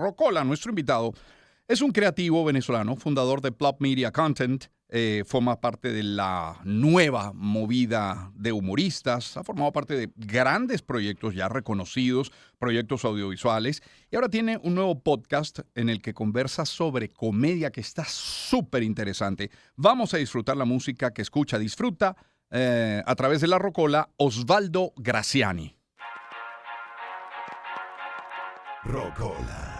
Rocola, nuestro invitado, es un creativo venezolano, fundador de Plop Media Content, forma parte de la nueva movida de humoristas, ha formado parte de grandes proyectos ya reconocidos, proyectos audiovisuales, y ahora tiene un nuevo podcast en el que conversa sobre comedia que está súper interesante. Vamos a disfrutar la música que disfruta a través de la Rocola, Osvaldo Graziani. Rocola.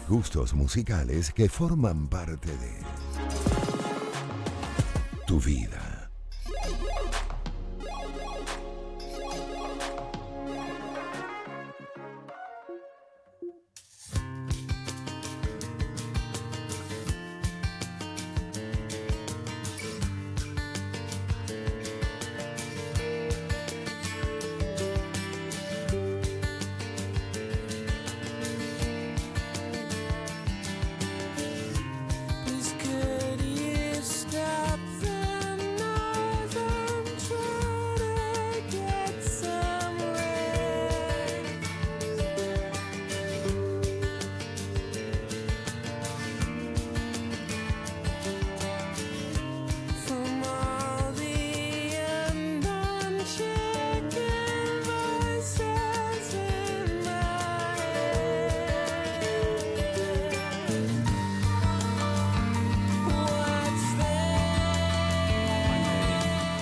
Gustos musicales que forman parte de tu vida.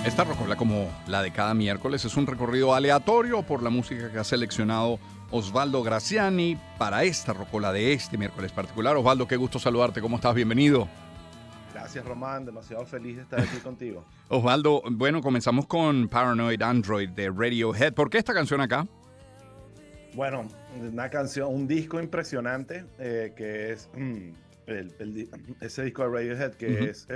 Esta Rocola, como la de cada miércoles, es un recorrido aleatorio por la música que ha seleccionado Osvaldo Graziani para esta Rocola de este miércoles particular. Osvaldo, qué gusto saludarte. ¿Cómo estás? Bienvenido. Gracias, Román. Demasiado feliz de estar aquí contigo. Osvaldo, bueno, comenzamos con Paranoid Android de Radiohead. ¿Por qué esta canción acá? Bueno, una canción, un disco impresionante que es ese disco de Radiohead que es...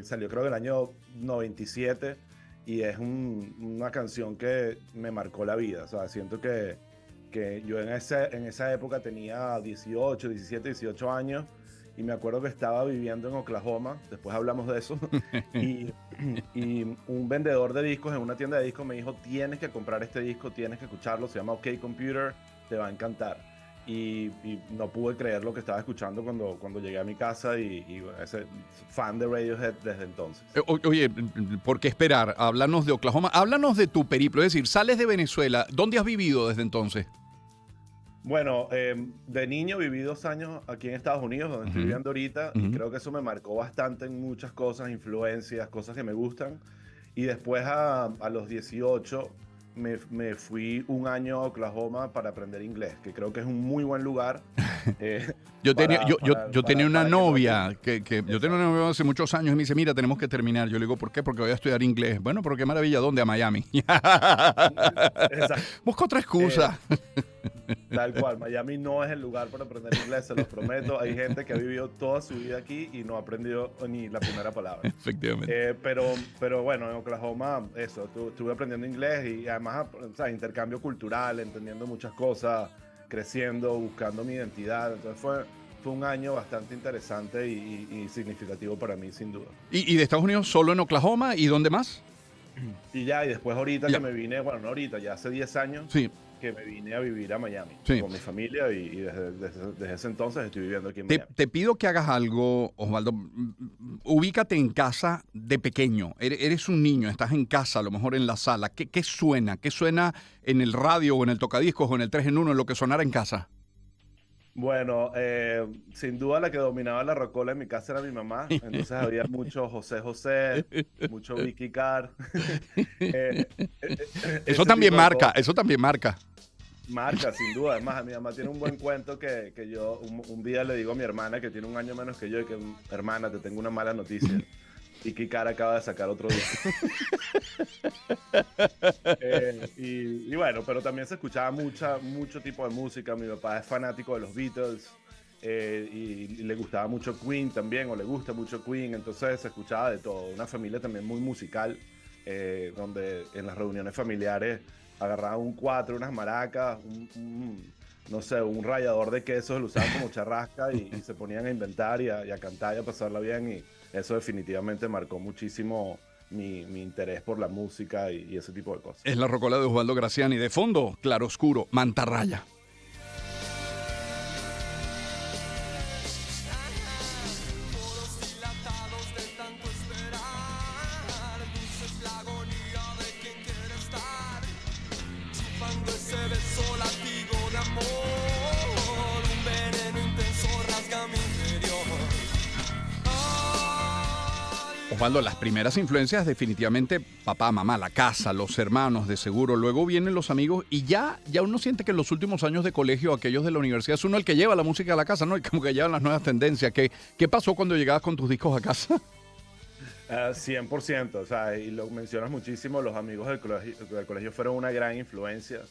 salió creo que el año 97 y es una canción que me marcó la vida. O sea, siento que yo en esa época tenía 18, 17, 18 años y me acuerdo que estaba viviendo en Oklahoma, después hablamos de eso, y un vendedor de discos en una tienda de discos me dijo, tienes que comprar este disco, tienes que escucharlo, se llama OK Computer, te va a encantar. Y no pude creer lo que estaba escuchando cuando llegué a mi casa y ese fan de Radiohead desde entonces. Oye, ¿por qué esperar? Háblanos de Oklahoma, háblanos de tu periplo, es decir, sales de Venezuela, ¿dónde has vivido desde entonces? Bueno, de niño viví 2 años aquí en Estados Unidos, donde estoy viviendo ahorita, y creo que eso me marcó bastante en muchas cosas, influencias, cosas que me gustan. Y después a los 18 me fui 1 año a Oklahoma para aprender inglés, que creo que es un muy buen lugar. Yo tenía una novia yo tenía una novia hace muchos años y me dice, mira, tenemos que terminar. Yo le digo, ¿por qué? Porque voy a estudiar inglés. Bueno, pero qué maravilla, ¿dónde? A Miami. Busco otra excusa. Tal cual, Miami no es el lugar para aprender inglés, se los prometo. Hay gente que ha vivido toda su vida aquí y no ha aprendido ni la primera palabra. Efectivamente. Pero bueno, en Oklahoma, eso, estuve aprendiendo inglés y además, o sea, intercambio cultural, entendiendo muchas cosas, creciendo, buscando mi identidad. Entonces fue 1 año bastante interesante y significativo para mí, sin duda. ¿Y de Estados Unidos solo en Oklahoma? ¿Y dónde más? Y después ahorita que me vine, bueno, no ahorita, ya hace 10 años. Sí. Que me vine a vivir a Miami con mi familia y desde ese entonces estoy viviendo aquí en Miami. Te pido que hagas algo, Osvaldo. Ubícate en casa de pequeño. Eres un niño, estás en casa, a lo mejor en la sala. ¿Qué suena? ¿Qué suena en el radio o en el tocadiscos o en el 3 en 1, en lo que sonara en casa? Bueno, sin duda la que dominaba la rocola en mi casa era mi mamá. Entonces había mucho José José, mucho Vicky Carr. Eso también marca, eso también marca. Marca, sin duda. Además, mi mamá tiene un buen cuento que yo un día le digo a mi hermana, que tiene 1 año menos que yo, y que, hermana, te tengo una mala noticia. Vicky Carr acaba de sacar otro disco. Y bueno, pero también se escuchaba mucho tipo de música. Mi papá es fanático de los Beatles y le gustaba mucho Queen también, o le gusta mucho Queen. Entonces se escuchaba de todo. Una familia también muy musical, donde en las reuniones familiares agarraban un 4, unas maracas, no sé, un rallador de quesos, lo usaban como charrasca y se ponían a inventar y a cantar y a pasarla bien. Y eso definitivamente marcó muchísimo mi interés por la música y ese tipo de cosas. Es la rocola de Osvaldo Graziani. De fondo, claroscuro, mantarraya. Osvaldo, las primeras influencias definitivamente papá, mamá, la casa, los hermanos de seguro, luego vienen los amigos y ya uno siente que en los últimos años de colegio, aquellos de la universidad, es uno el que lleva la música a la casa, ¿no? Y como que llevan las nuevas tendencias. ¿Qué pasó cuando llegabas con tus discos a casa? 100%, o sea, y lo mencionas muchísimo, los amigos del colegio fueron una gran influencia.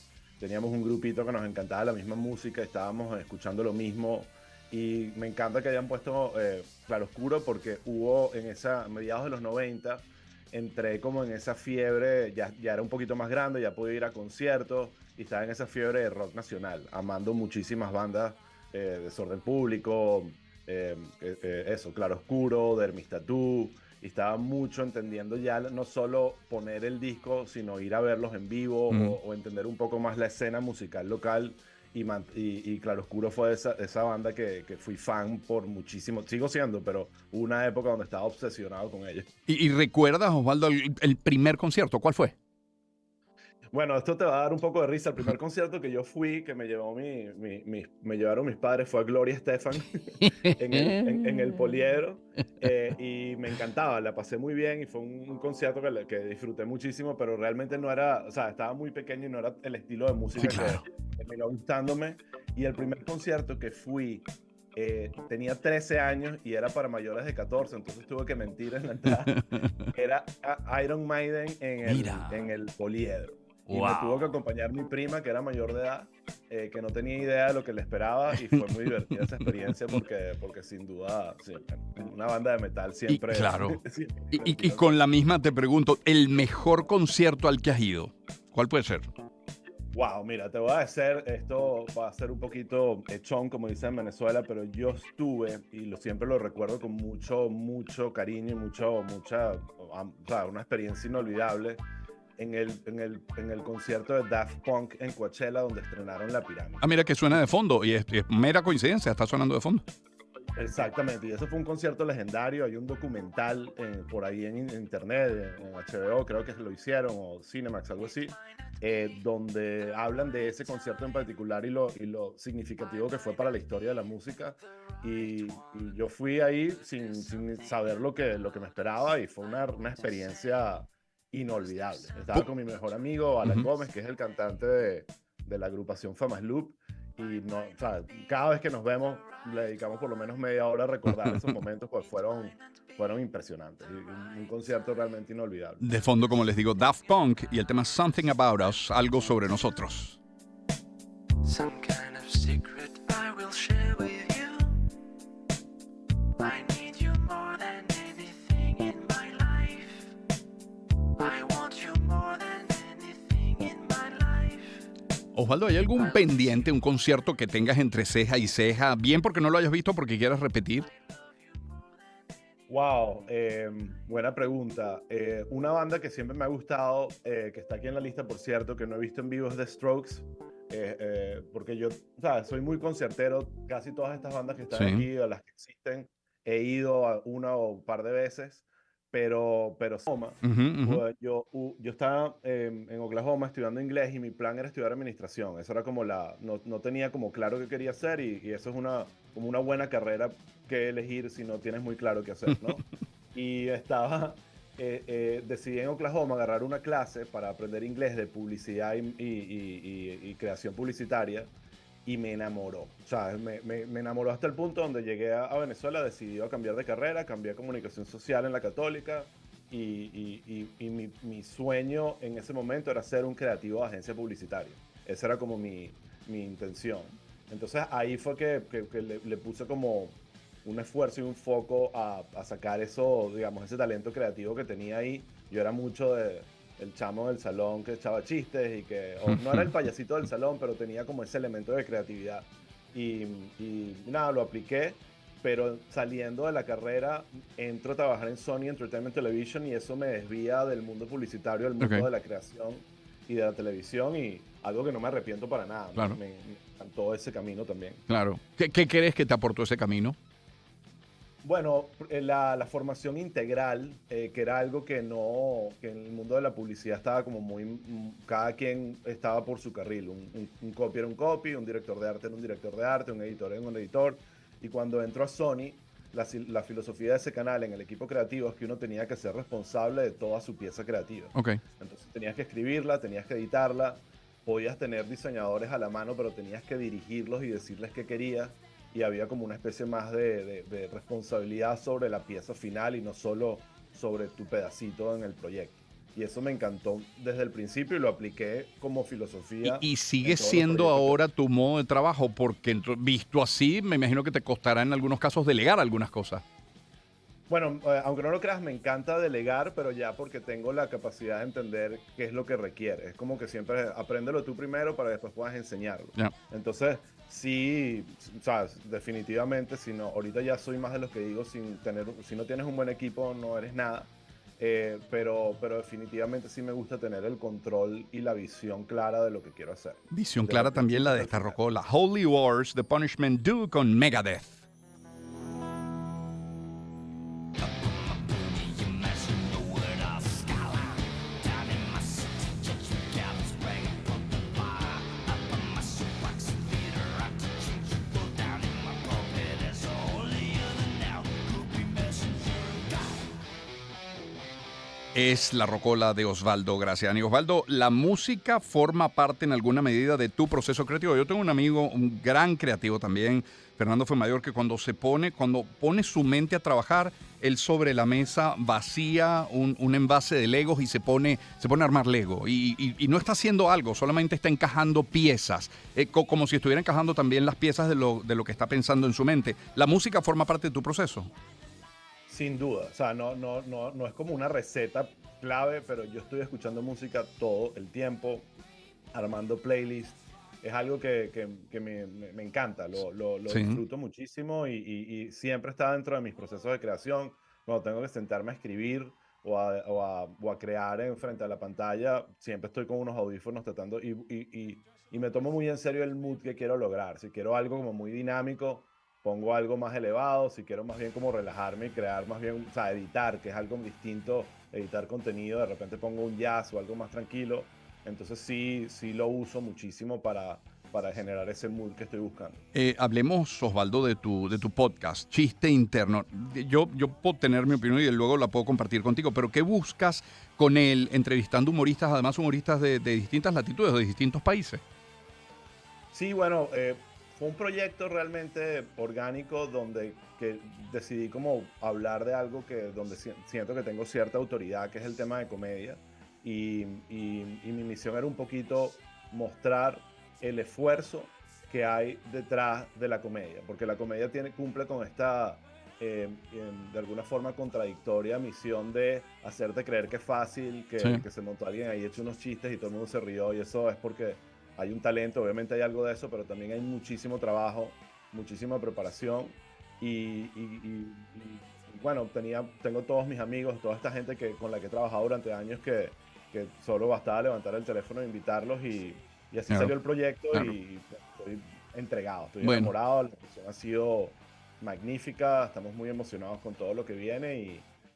Teníamos un grupito que nos encantaba la misma música, estábamos escuchando lo mismo y me encanta que hayan puesto Claroscuro porque hubo mediados de los 90, entré como en esa fiebre, ya era un poquito más grande, ya podía ir a conciertos y estaba en esa fiebre de rock nacional, amando muchísimas bandas, Desorden Público, eso, Claroscuro, Dermis Tattoo. Y estaba mucho entendiendo ya no solo poner el disco, sino ir a verlos en vivo o entender un poco más la escena musical local. Y Claroscuro fue esa banda que fui fan por muchísimo, sigo siendo, pero hubo una época donde estaba obsesionado con ellos. ¿Y recuerdas, Osvaldo, el primer concierto? ¿Cuál fue? Bueno, esto te va a dar un poco de risa. El primer concierto que yo fui, que me llevaron mis padres, fue a Gloria Estefan en el Poliedro. Y me encantaba, la pasé muy bien y fue un concierto que disfruté muchísimo, pero realmente no era, o sea, estaba muy pequeño y no era el estilo de música Sí, claro. que me iba gustándome. Y el primer concierto que fui, tenía 13 años y era para mayores de 14, entonces tuve que mentir en la entrada. Era Iron Maiden en el Poliedro. Y me tuvo que acompañar mi prima, que era mayor de edad, que no tenía idea de lo que le esperaba, y fue muy divertida esa experiencia porque sin duda, sí, una banda de metal siempre... Claro. siempre Y con la misma te pregunto, ¿el mejor concierto al que has ido? ¿Cuál puede ser? Wow, mira, te voy a decir, esto va a ser un poquito echón, como dicen en Venezuela, pero yo estuve, y siempre lo recuerdo con mucho cariño y mucha, o sea, una experiencia inolvidable, en el concierto de Daft Punk en Coachella, donde estrenaron La Pirámide. Ah, mira que suena de fondo y es mera coincidencia, está sonando de fondo. Exactamente, y eso fue un concierto legendario. Hay un documental por ahí en internet, en HBO, creo que lo hicieron, o Cinemax, algo así, donde hablan de ese concierto en particular y lo significativo que fue para la historia de la música. Y yo fui ahí sin saber lo que me esperaba y fue una experiencia inolvidable. Estaba con mi mejor amigo, Alan Gómez, que es el cantante de la agrupación Famas Loop. Y no, o sea, cada vez que nos vemos le dedicamos por lo menos media hora a recordar esos momentos, pues fueron impresionantes. Y un concierto realmente inolvidable. De fondo, como les digo, Daft Punk y el tema Something About Us, algo sobre nosotros. Some kind of secret I will share with you. I need you more than anything in my life. I want you more than anything in my life. Osvaldo, ¿hay algún pendiente, un concierto que tengas entre ceja y ceja? Bien porque no lo hayas visto, porque quieras repetir. Wow, buena pregunta. Una banda que siempre me ha gustado, que está aquí en la lista, por cierto, que no he visto en vivo, es The Strokes. Porque yo, o sea, soy muy conciertero. Casi todas estas bandas que están aquí, o las que existen, he ido a una o un par de veces. Pero yo estaba en Oklahoma estudiando inglés y mi plan era estudiar administración. Eso era como no tenía como claro qué quería hacer y eso es como una buena carrera que elegir si no tienes muy claro qué hacer, ¿no? Y decidí en Oklahoma agarrar una clase para aprender inglés de publicidad y creación publicitaria. Y me enamoró. O sea, me enamoró hasta el punto donde llegué a Venezuela, decidí a cambiar de carrera, cambié a comunicación social en la Católica y mi sueño en ese momento era ser un creativo de agencia publicitaria. Esa era como mi intención. Entonces ahí fue que le puse como un esfuerzo y un foco a sacar eso, digamos, ese talento creativo que tenía ahí. Yo era mucho el chamo del salón que echaba chistes y que no era el payasito del salón, pero tenía como ese elemento de creatividad. Y nada, lo apliqué, pero saliendo de la carrera entro a trabajar en Sony Entertainment Television y eso me desvía del mundo publicitario, del mundo de la creación y de la televisión y algo que no me arrepiento para nada. Claro. Me encantó ese camino también. Claro. ¿Qué crees que te aportó ese camino? Bueno, la formación integral, que era algo que en el mundo de la publicidad estaba como cada quien estaba por su carril. Un copy era un copy, un director de arte era un director de arte, un editor era un editor. Y cuando entro a Sony, la filosofía de ese canal en el equipo creativo es que uno tenía que ser responsable de toda su pieza creativa. Ok. Entonces tenías que escribirla, tenías que editarla, podías tener diseñadores a la mano, pero tenías que dirigirlos y decirles qué querías. Y había como una especie más de responsabilidad sobre la pieza final y no solo sobre tu pedacito en el proyecto. Y eso me encantó desde el principio y lo apliqué como filosofía Y sigue en todos los siendo proyectos que. ahora tu modo de trabajo, porque visto así, me imagino que te costará en algunos casos delegar algunas cosas. Bueno, aunque no lo creas, me encanta delegar, pero ya porque tengo la capacidad de entender qué es lo que requiere. Es como que siempre apréndelo tú primero para que después puedas enseñarlo. Ya. Entonces, sí, sabes, definitivamente, si no, ahorita ya soy más de los que digo, si no tienes un buen equipo, no eres nada. Pero definitivamente sí me gusta tener el control y la visión clara de lo que quiero hacer. Visión Desde el clara también la de principio esta al final. rocola. Holy Wars, The Punishment Due con Megadeth. Es la rocola de Osvaldo Graciani. Osvaldo, ¿la música forma parte en alguna medida de tu proceso creativo? Yo tengo un amigo, un gran creativo también, Fernando Fuenmayor, que cuando pone su mente a trabajar, él sobre la mesa vacía un envase de Legos y se pone a armar Lego. Y no está haciendo algo, solamente está encajando piezas, como si estuviera encajando también las piezas de lo que está pensando en su mente. ¿La música forma parte de tu proceso? Sin duda, o sea, no es como una receta clave, pero yo estoy escuchando música todo el tiempo, armando playlists. Es algo que me encanta, lo Sí. disfruto muchísimo y siempre está dentro de mis procesos de creación. Cuando tengo que sentarme a escribir o a crear en frente a la pantalla, siempre estoy con unos audífonos tratando y me tomo muy en serio el mood que quiero lograr. Si quiero algo como muy dinámico, pongo algo más elevado. Si quiero más bien como relajarme y crear más bien, o sea, editar, que es algo distinto, editar contenido, de repente pongo un jazz o algo más tranquilo. Entonces sí lo uso muchísimo para generar ese mood que estoy buscando. Hablemos, Osvaldo, de tu podcast, Chiste Interno. Yo puedo tener mi opinión y luego la puedo compartir contigo, pero ¿qué buscas con él entrevistando humoristas, además humoristas de distintas latitudes, de distintos países? Sí, bueno, fue un proyecto realmente orgánico donde que decidí como hablar de algo donde siento que tengo cierta autoridad, que es el tema de comedia. Y mi misión era un poquito mostrar el esfuerzo que hay detrás de la comedia, porque la comedia cumple con esta, de alguna forma, contradictoria misión de hacerte creer que es fácil, Sí. que se montó alguien ahí, hecho unos chistes y todo el mundo se rió, y eso es porque hay un talento, obviamente hay algo de eso, pero también hay muchísimo trabajo, muchísima preparación y bueno, tengo todos mis amigos, toda esta gente con la que he trabajado durante años que solo bastaba levantar el teléfono e invitarlos y así Claro, salió el proyecto claro. y estoy entregado, estoy Bueno. enamorado, la producción ha sido magnífica, estamos muy emocionados con todo lo que viene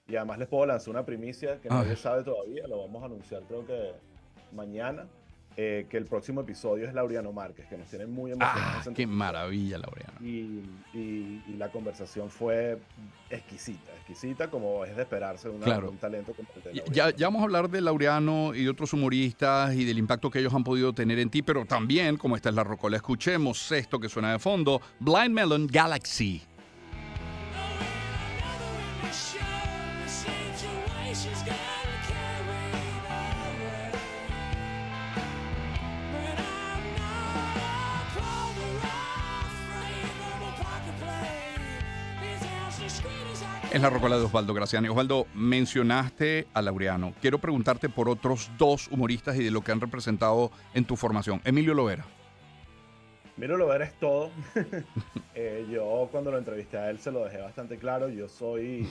y además les puedo lanzar una primicia que A nadie ver. sabe todavía, lo vamos a anunciar creo que mañana, que el próximo episodio es Laureano Márquez, que nos tiene muy emocionados. Qué maravilla, Laureano. Y la conversación fue exquisita como es de esperarse de Claro. un talento como el de Ya, Laureano. ya vamos a hablar de Laureano y de otros humoristas y del impacto que ellos han podido tener en ti, pero también, como esta es la rocola, escuchemos esto que suena de fondo, Blind Melon Galaxy. Es la rocola de Osvaldo Graciani. Osvaldo, mencionaste a Laureano. Quiero preguntarte por otros dos humoristas y de lo que han representado en tu formación. Emilio Lovera. Miro lo ver es todo. Yo cuando lo entrevisté a él se lo dejé bastante claro. Yo soy,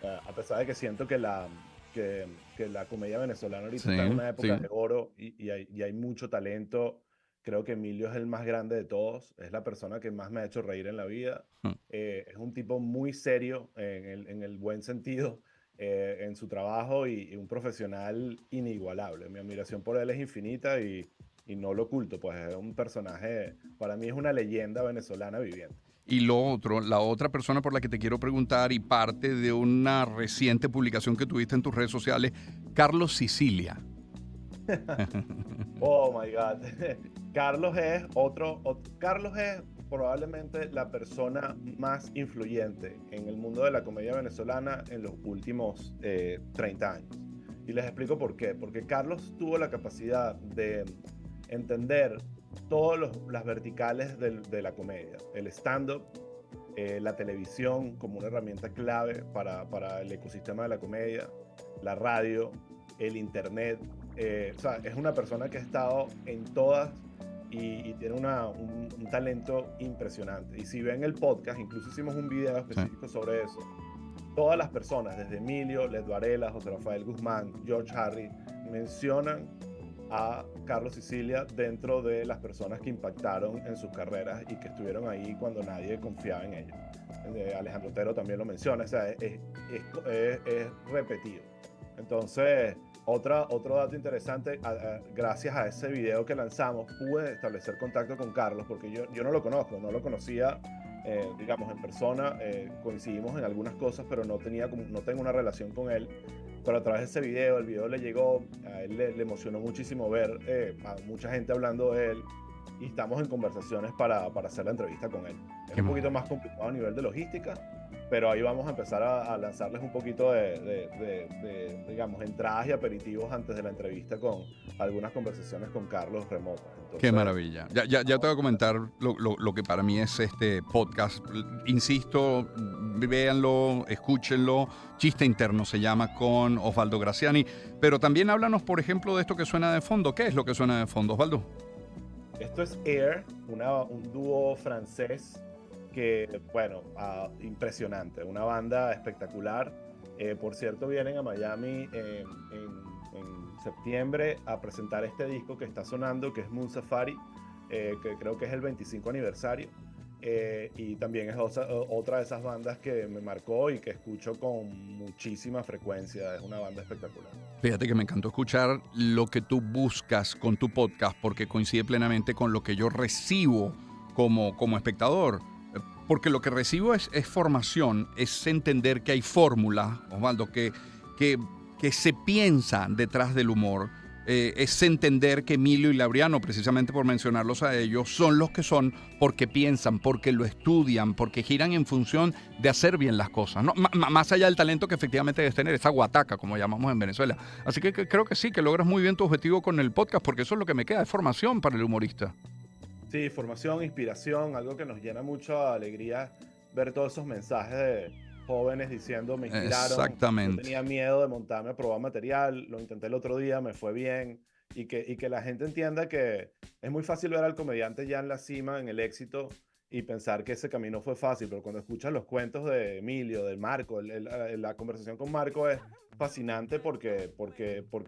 a pesar de que siento que la comedia venezolana ahorita Sí, está en una época sí. de oro y hay mucho talento, creo que Emilio es el más grande de todos. Es la persona que más me ha hecho reír en la vida. Es un tipo muy serio en el buen sentido en su trabajo y un profesional inigualable. Mi admiración por él es infinita y no lo oculto, pues es un personaje, para mí es una leyenda venezolana viviente. Y lo otro, la otra persona por la que te quiero preguntar y parte de una reciente publicación que tuviste en tus redes sociales, Carlos Sicilia. Oh my God. Carlos es probablemente la persona más influyente en el mundo de la comedia venezolana en los últimos 30 años. Y les explico por qué. Porque Carlos tuvo la capacidad de entender todas las verticales de la comedia. El stand-up, la televisión como una herramienta clave para el ecosistema de la comedia, la radio, el internet. O sea, es una persona que ha estado en todas y tiene un talento impresionante. Y si ven el podcast, incluso hicimos un video específico sobre eso. Todas las personas, desde Emilio, Led Varela, José Rafael Guzmán, George Harry, mencionan a Carlos Sicilia dentro de las personas que impactaron en sus carreras y que estuvieron ahí cuando nadie confiaba en ellos. Alejandro Otero también lo menciona, o sea, es repetido. Entonces, otro dato interesante, gracias a ese video que lanzamos, pude establecer contacto con Carlos, porque yo no lo conocía, digamos, en persona, coincidimos en algunas cosas, pero no tengo una relación con él. Pero a través de ese video, el video le llegó, a él le emocionó muchísimo ver a mucha gente hablando de él, y estamos en conversaciones para hacer la entrevista con él. Es un poquito más complicado a nivel de logística, pero ahí vamos a empezar a lanzarles un poquito de, digamos, entradas y aperitivos antes de la entrevista con algunas conversaciones con Carlos remotas. Entonces, qué maravilla. Ya te voy a comentar lo que para mí es este podcast. Insisto, véanlo, escúchenlo. Chiste Interno se llama, con Osvaldo Graziani. Pero también háblanos, por ejemplo, de esto que suena de fondo. ¿Qué es lo que suena de fondo, Osvaldo? Esto es Air, un dúo francés que, bueno, impresionante, una banda espectacular. Por cierto, vienen a Miami en septiembre a presentar este disco que está sonando, que es Moon Safari, que creo que es el 25 aniversario. Y también es otra de esas bandas que me marcó y que escucho con muchísima frecuencia. Es una banda espectacular. Fíjate que me encantó escuchar lo que tú buscas con tu podcast, porque coincide plenamente con lo que yo recibo como espectador. Porque lo que recibo es formación, es entender que hay fórmula, Osvaldo, que se piensa detrás del humor. Es entender que Emilio y Laureano, precisamente por mencionarlos a ellos, son los que son porque piensan, porque lo estudian, porque giran en función de hacer bien las cosas, ¿no? Más allá del talento que efectivamente debes tener, esa guataca, como llamamos en Venezuela. Así que creo que sí, que logras muy bien tu objetivo con el podcast, porque eso es lo que me queda, es formación para el humorista. Sí, formación, inspiración, algo que nos llena mucha alegría ver todos esos mensajes de jóvenes diciendo, me inspiraron. Exactamente. Yo tenía miedo de montarme a probar material, lo intenté el otro día, me fue bien. Y que la gente entienda que es muy fácil ver al comediante ya en la cima, en el éxito, y pensar que ese camino fue fácil, pero cuando escuchas los cuentos de Emilio, de Marco, la conversación con Marco es fascinante porque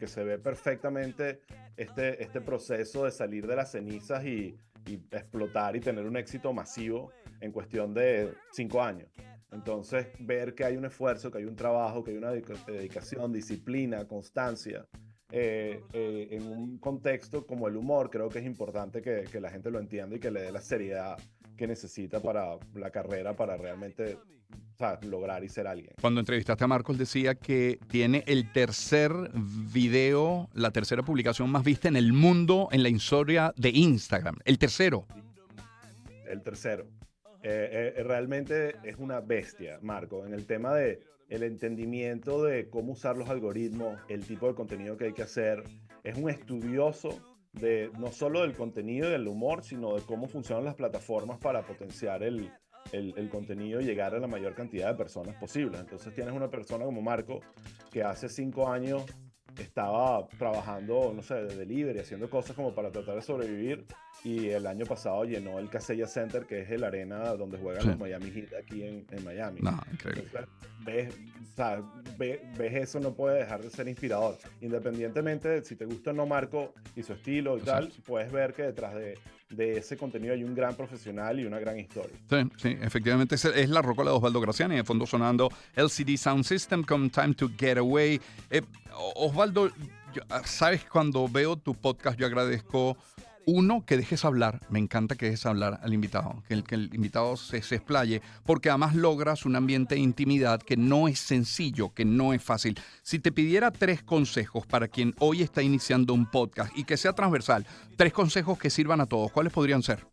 se ve perfectamente este proceso de salir de las cenizas y explotar y tener un éxito masivo en cuestión de 5 años. Entonces, ver que hay un esfuerzo, que hay un trabajo, que hay una dedicación, disciplina, constancia, en un contexto como el humor, creo que es importante que la gente lo entienda y que le dé la seriedad que necesita para la carrera, para realmente, o sea, lograr y ser alguien. Cuando entrevistaste a Marcos decía que tiene el tercer video, la tercera publicación más vista en el mundo en la historia de Instagram. El tercero. Realmente es una bestia, Marco, en el tema de el entendimiento de cómo usar los algoritmos, el tipo de contenido que hay que hacer. Es un estudioso no solo del contenido y del humor, sino de cómo funcionan las plataformas para potenciar el contenido y llegar a la mayor cantidad de personas posible. Entonces tienes una persona como Marco que hace 5 años estaba trabajando, no sé, de delivery, haciendo cosas como para tratar de sobrevivir, y el año pasado llenó el Kaseya Center, que es el arena donde juegan los Miami Heat aquí en Miami. No, increíble. Entonces, ves eso, no puede dejar de ser inspirador. Independientemente de si te gusta o no Marco y su estilo y tal, puedes ver que detrás de ese contenido hay un gran profesional y una gran historia. Sí, efectivamente es la rocola de Osvaldo Graziani, de fondo sonando LCD Sound System con Time to Get Away. Osvaldo, sabes, cuando veo tu podcast yo agradezco Uno, que dejes hablar. Me encanta que dejes hablar al invitado, que el invitado se explaye, porque además logras un ambiente de intimidad que no es sencillo, que no es fácil. Si te pidiera 3 consejos para quien hoy está iniciando un podcast y que sea transversal, 3 consejos que sirvan a todos, ¿cuáles podrían ser?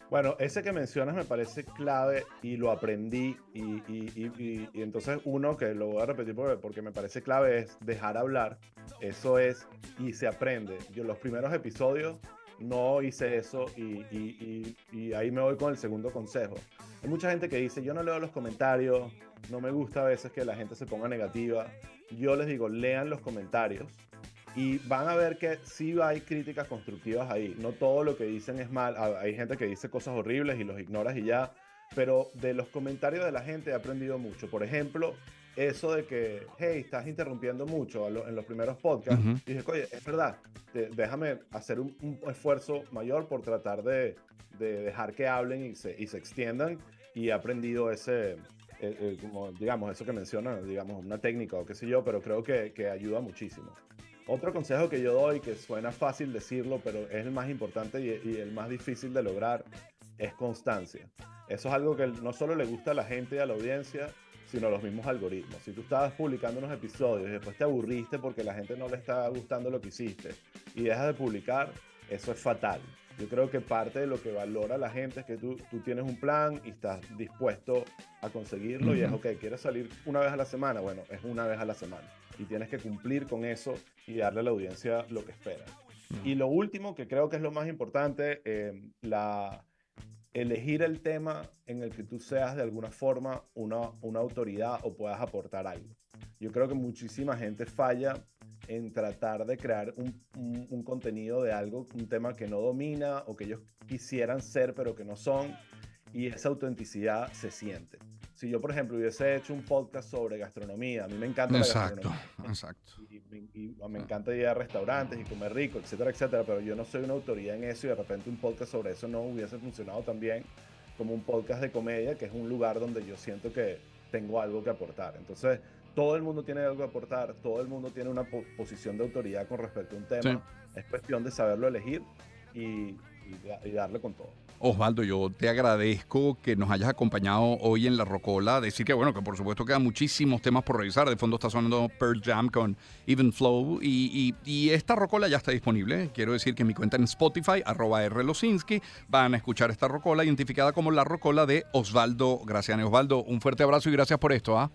Bueno, ese que mencionas me parece clave y lo aprendí y entonces uno que lo voy a repetir porque me parece clave es dejar hablar. Eso es, y se aprende. Yo los primeros episodios no hice eso y ahí me voy con el segundo consejo. Hay mucha gente que dice, yo no leo los comentarios, no me gusta a veces que la gente se ponga negativa. Yo les digo, lean los comentarios. Y van a ver que sí hay críticas constructivas ahí. No todo lo que dicen es mal. Hay gente que dice cosas horribles y los ignoras y ya. Pero de los comentarios de la gente he aprendido mucho. Por ejemplo, eso de que, hey, estás interrumpiendo mucho en los primeros podcasts. Ujú. Y dije, oye, es verdad. Déjame hacer un esfuerzo mayor por tratar de dejar que hablen y se extiendan. Y he aprendido como, digamos, eso que mencionan, digamos, una técnica o qué sé yo, pero creo que ayuda muchísimo. Otro consejo que yo doy, que suena fácil decirlo, pero es el más importante y el más difícil de lograr, es constancia. Eso es algo que no solo le gusta a la gente y a la audiencia, sino a los mismos algoritmos. Si tú estabas publicando unos episodios y después te aburriste porque la gente no le está gustando lo que hiciste y dejas de publicar, eso es fatal. Yo creo que parte de lo que valora la gente es que tú tienes un plan y estás dispuesto a conseguirlo. Y es, ok, ¿quieres salir una vez a la semana? Bueno, es una vez a la semana. Y tienes que cumplir con eso y darle a la audiencia lo que espera. Y lo último, que creo que es lo más importante, elegir el tema en el que tú seas de alguna forma una autoridad o puedas aportar algo. Yo creo que muchísima gente falla en tratar de crear un contenido de algo, un tema que no domina o que ellos quisieran ser pero que no son, y esa autenticidad se siente. Si yo, por ejemplo, hubiese hecho un podcast sobre gastronomía, a mí me encanta la gastronomía. Exacto. Y me encanta ir a restaurantes y comer rico, etcétera, etcétera, pero yo no soy una autoridad en eso y de repente un podcast sobre eso no hubiese funcionado tan bien como un podcast de comedia, que es un lugar donde yo siento que tengo algo que aportar. Entonces, todo el mundo tiene algo que aportar, todo el mundo tiene una posición de autoridad con respecto a un tema. Sí. Es cuestión de saberlo elegir y darle con todo. Osvaldo, yo te agradezco que nos hayas acompañado hoy en La Rocola. Decir que, bueno, que por supuesto quedan muchísimos temas por revisar. De fondo está sonando Pearl Jam con Even Flow. Y esta Rocola ya está disponible. Quiero decir que en mi cuenta en Spotify, @rlosinski, van a escuchar esta Rocola identificada como La Rocola de Osvaldo Graciani. Osvaldo, un fuerte abrazo y gracias por esto, ¿ah?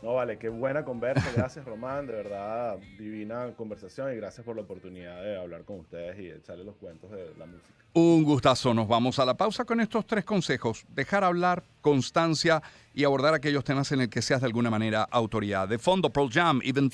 No, vale, qué buena conversa. Gracias, Román. De verdad, divina conversación y gracias por la oportunidad de hablar con ustedes y echarle los cuentos de la música. Un gustazo. Nos vamos a la pausa con estos 3 consejos. Dejar hablar, constancia y abordar aquellos temas en el que seas de alguna manera autoridad. De fondo, Pearl Jam, Even